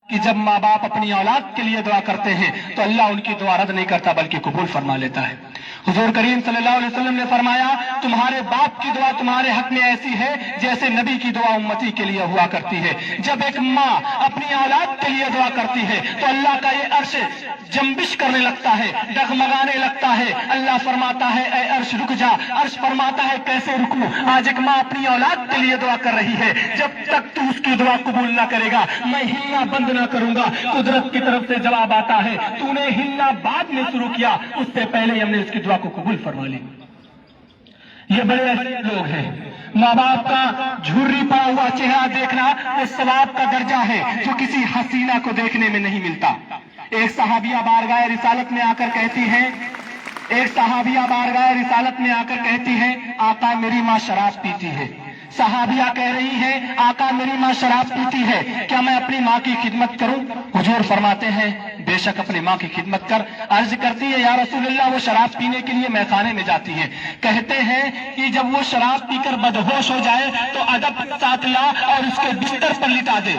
کہ جب ماں باپ اپنی اولاد کے لیے دعا کرتے ہیں تو اللہ ان کی دعا رد نہیں کرتا بلکہ قبول فرما لیتا ہے۔ حضور کریم صلی اللہ علیہ وسلم نے فرمایا تمہارے باپ کی دعا تمہارے حق میں ایسی ہے جیسے نبی کی دعا امتی کے لیے ہوا کرتی ہے۔ جب ایک ماں اپنی اولاد کے لیے دعا کرتی ہے تو اللہ کا یہ عرش جنبش کرنے لگتا ہے، ڈگمگانے لگتا ہے۔ اللہ فرماتا ہے اے عرش رک جا، عرش فرماتا ہے کیسے رکوں؟ آج ایک ماں اپنی اولاد کے لیے دعا کر رہی ہے، جب تک تو اس کی دعا قبول نہ کرے گا میں ہلنا بند نہ کروں گا۔ قدرت کی طرف سے جواب آتا ہے تو نے ہلنا بعد میں شروع کیا، اس سے پہلے ہم نے اس کی دعا کو قبول فرما لی۔ یہ بڑے ایسے لوگ ہیں، ماں باپ کا جھرری پڑا ہوا چہرہ دیکھنا وہ ثواب کا درجہ ہے جو کسی حسینہ کو دیکھنے میں نہیں ملتا۔ ایک صحابیہ بارگاہ رسالت میں آ کر کہتی ہے آقا میری ماں شراب پیتی ہے۔ صحابیہ کہہ رہی ہے آقا میری ماں شراب پیتی ہے، کیا میں اپنی ماں کی خدمت کروں؟ حضور فرماتے ہیں بے شک اپنی ماں کی خدمت کر۔ عرض کرتی ہے یا رسول اللہ وہ شراب پینے کے لیے میخانے میں جاتی ہے۔ کہتے ہیں کہ جب وہ شراب پی کر بدہوش ہو جائے تو ادب ساتھ لا اور اس کے بستر پر لٹا دے۔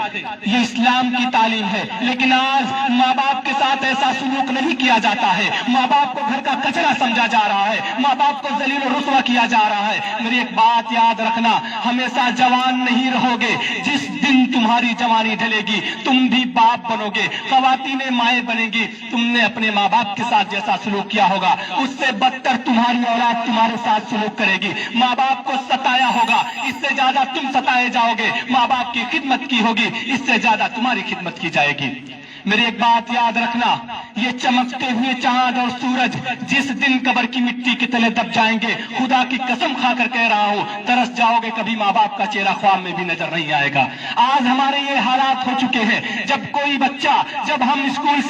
یہ اسلام کی تعلیم ہے، لیکن آج ماں باپ کے ساتھ ایسا سلوک نہیں کیا جاتا ہے۔ ماں باپ کو گھر کا کچرا سمجھا جا رہا ہے، ماں باپ کو ذلیل و رسوا کیا جا رہا ہے۔ میری ایک بات یاد رکھنا، ہمیشہ جوان نہیں رہو گے، جس دن تمہاری جوانی ڈھلے گی تم بھی باپ بنو گے، خواتین مائیں بنے گی۔ تم نے اپنے ماں باپ کے ساتھ جیسا سلوک کیا ہوگا اس سے بدتر تمہاری اولاد تمہارے ساتھ سلوک کرے گی۔ ماں باپ کو ستایا ہوگا، اس سے زیادہ تم ستائے جاؤ گے۔ ماں باپ کی خدمت کی ہوگی، اس سے زیادہ تمہاری خدمت کی جائے گی۔ میری ایک بات یاد رکھنا، یہ چمکتے ہوئے چاند اور سورج جس دن قبر کی مٹی کے تلے دب جائیں گے، خدا کی قسم کھا کر کہہ رہا ہوں ترس جاؤ گے، کبھی ماں باپ کا چہرہ خواب میں بھی نظر نہیں آئے گا۔ آج ہمارے یہ حالات ہو چکے ہیں، جب کوئی بچہ جب ہم گھر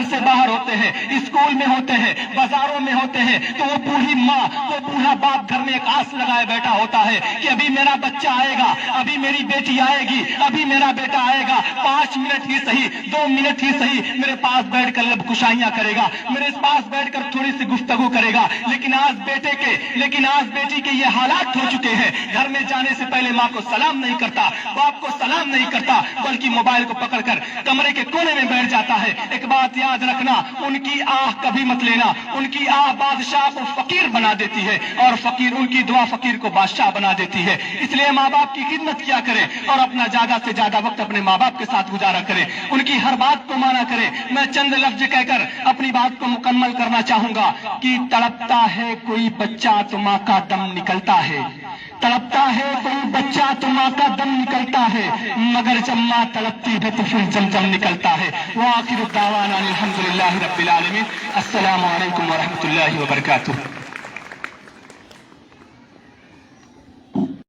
سے باہر ہوتے ہیں، اسکول میں ہوتے ہیں، بازاروں میں ہوتے ہیں، تو وہ بوڑھی ماں وہ بوڑھا باپ گھر میں ایک آس لگائے بیٹھا ہوتا ہے کہ ابھی میرا بچہ آئے گا، ابھی میری بیٹی آئے گی، ابھی میرا بیٹا آئے گا، 5 منٹ ہی صحیح، 2 منٹ ہی صحیح میرے پاس بیٹھ کر لب کشائیاں کرے گا، میرے پاس بیٹھ کر تھوڑی سی گفتگو کرے گا۔ لیکن آج بیٹی کے یہ حالات ہو چکے ہیں، گھر میں جانے سے پہلے ماں کو سلام نہیں کرتا، باپ کو سلام نہیں کرتا، بلکہ موبائل کو پکڑ کر کمرے کے کونے میں بیٹھ جاتا ہے۔ ایک بات یاد رکھنا، ان کی آہ کبھی مت لینا، ان کی آہ بادشاہ کو فقیر بنا دیتی ہے اور ان کی دعا فقیر کو بادشاہ بنا دیتی ہے۔ اس لیے ماں باپ کی خدمت کیا کرے اور اپنا زیادہ سے زیادہ وقت اپنے ماں باپ کے ساتھ گزارا کرے، ان کی ہر بات کو مانا کرے۔ میں چند لفظ کہہ کر اپنی بات کو مکمل کرنا چاہوں گا کہ تڑپتا ہے کوئی بچہ تو ماں کا دم نکلتا ہے، تڑپتا ہے کوئی بچہ تو ماں کا دم نکلتا ہے، مگر جب ماں تڑپتی ہے تو پھر زمزم نکلتا ہے۔ وآخر دعوانا الحمدللہ رب العالمین۔ السلام علیکم ورحمۃ اللہ وبرکاتہ۔